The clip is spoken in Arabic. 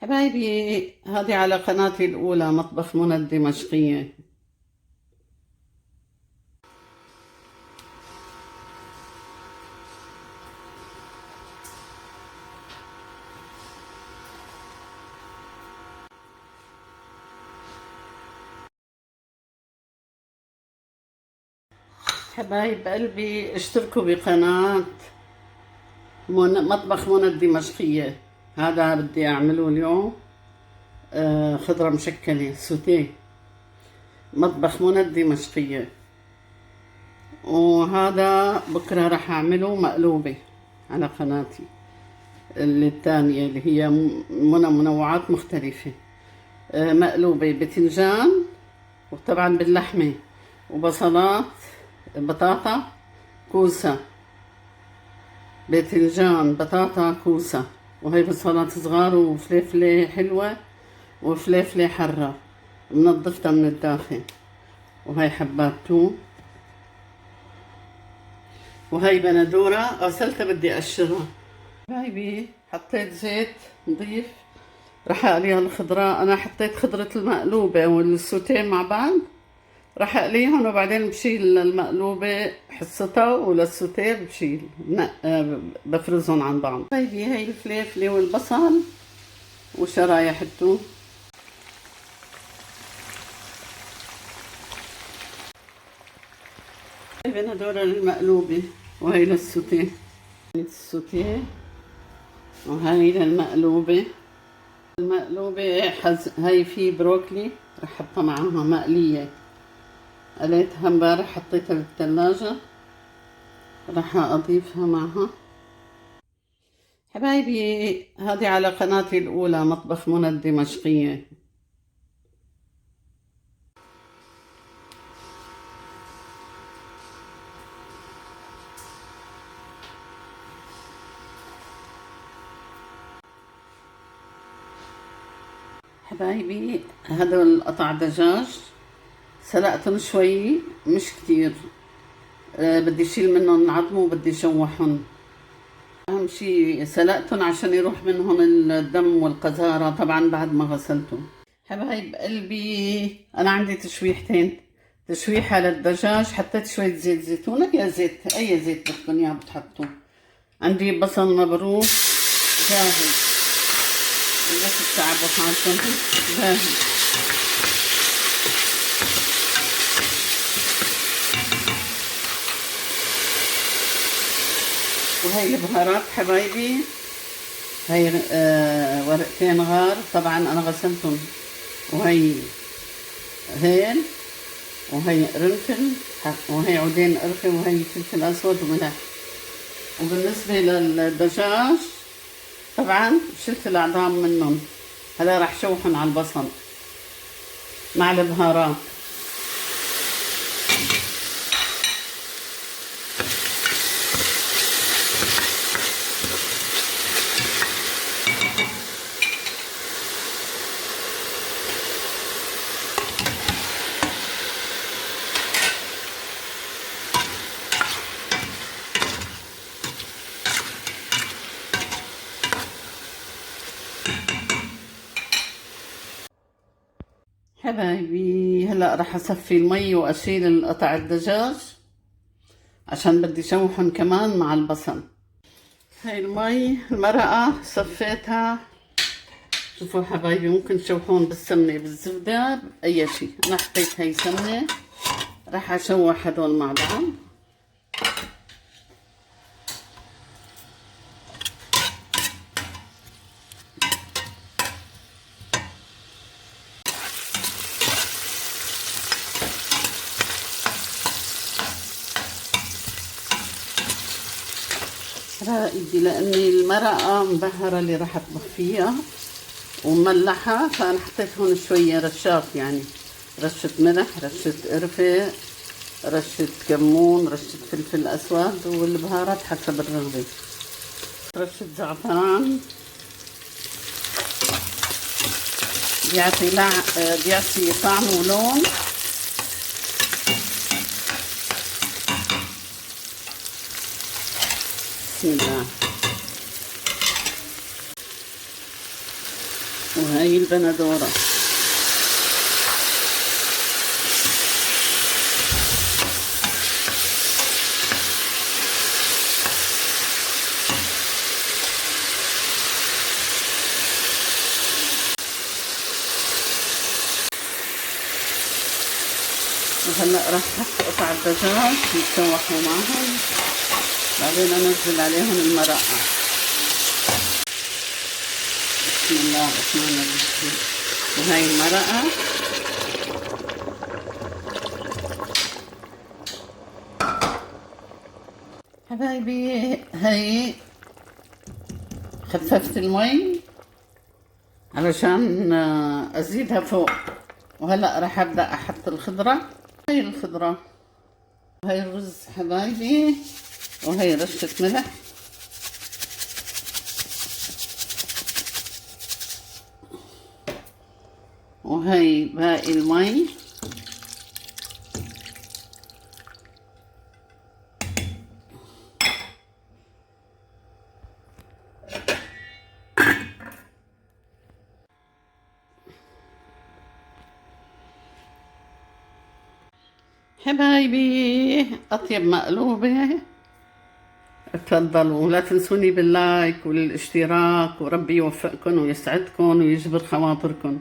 حبايبي، هذه على قناتي الأولى مطبخ منى الدمشقية. حبايب قلبي، اشتركوا بقناة مطبخ منى الدمشقية. هذا بدي أعمله اليوم خضرة مشكلة سوتيه، مطبخ منى الدمشقية. وهذا بكرة راح أعمله مقلوبة على قناتي الثانية اللي هي منوعات مختلفة. مقلوبة بتنجان، وطبعا باللحمة، وبصلات، بطاطا، كوسة، باذنجان، بطاطا، كوسة، وهي بصلات صغار، وفليفلة حلوة وفليفلة حرة منظفتها من الداخل، وهي حبات توم، وهي بندورة غسلتها بدي أقشرها. هاي حطيت زيت نظيف، راح أقليها الخضراء. أنا حطيت خضرة المقلوبة والسوتيه مع بعض، راح اقليهم وبعدين بشيل المقلوبة حصتها وللسوتيه بشيل بفرزهم عن بعض. طيبي هي الفليفلة والبصل وشرايح الثوم. طيب هدول المقلوبة، وهي للسوتيه، السوتيه، وهي للمقلوبة. المقلوبة هي في بروكلي راح احطها معها مقلية، قليتها امبارح حطيتها بالثلاجة، راح اضيفها معها. حبايبي، هذه على قناتي الأولى مطبخ منى الدمشقية. حبايبي، هذول قطع دجاج سلقتهم شوي مش كتير، بدي شيل منهم العظم وبدي شوحهم. أهم شي سلقتهم عشان يروح منهم الدم والقذارة، طبعا بعد ما غسلتهم. حبايب قلبي، أنا عندي تشويحتين. تشويحة للدجاج، حطيت شوية زيت زيتون، يا زيت أي زيت بدكم إياه بتحطوه. عندي بصل مبروك جاهز، بس تعبوا حالكم جاهز. وهي البهارات حبايبي، هي ورقتين غار، طبعا أنا غسلتهم، وهي هيل، وهي قرنفل، وهي عودين قرفة، وهي فلفل أسود وملح. وبالنسبة للدجاج طبعا شلت الأعظام منهم، هلا راح شوحن على البصل مع البهارات. حبايبي، هلا راح اصفي المي واشيل قطع الدجاج عشان بدي شوحن كمان مع البصل. هاي المي المرقة صفيتها. شوفوا حبايبي، ممكن تشوحون بالسمنة بالزبدة بأي شيء، أنا حطيت هاي سمنة. راح أشوح هدول مع بعض. رائدي لأني المرقة مبهرة اللي راح أطبخ فيها ومملحة، فأنا حطيت هون شوية رشات، يعني رشة ملح، رشة قرفة، رشة كمون، رشة فلفل أسود، والبهارات حسب الرغبة. رشة زعفران بيعطي طعم ولون. بسم الله. هاي البندورة. وهلا راح احط قطع الدجاج يتشوحوا معهم، بعدين انزل عليهم المرقة. بسم الله الرحمن الرحيم. وهاي المرقة حبايبي، هاي خففت المي علشان ازيدها فوق. وهلا راح ابدا احط الخضره. هاي الخضره، وهي الرز حبايبي، وهي رشه ملح، وهي باقي المي. حبايبي أطيب مقلوبة. اتفضلوا، لا تنسوني باللايك والاشتراك، وربي يوفقكم ويسعدكم ويجبر خواطركم.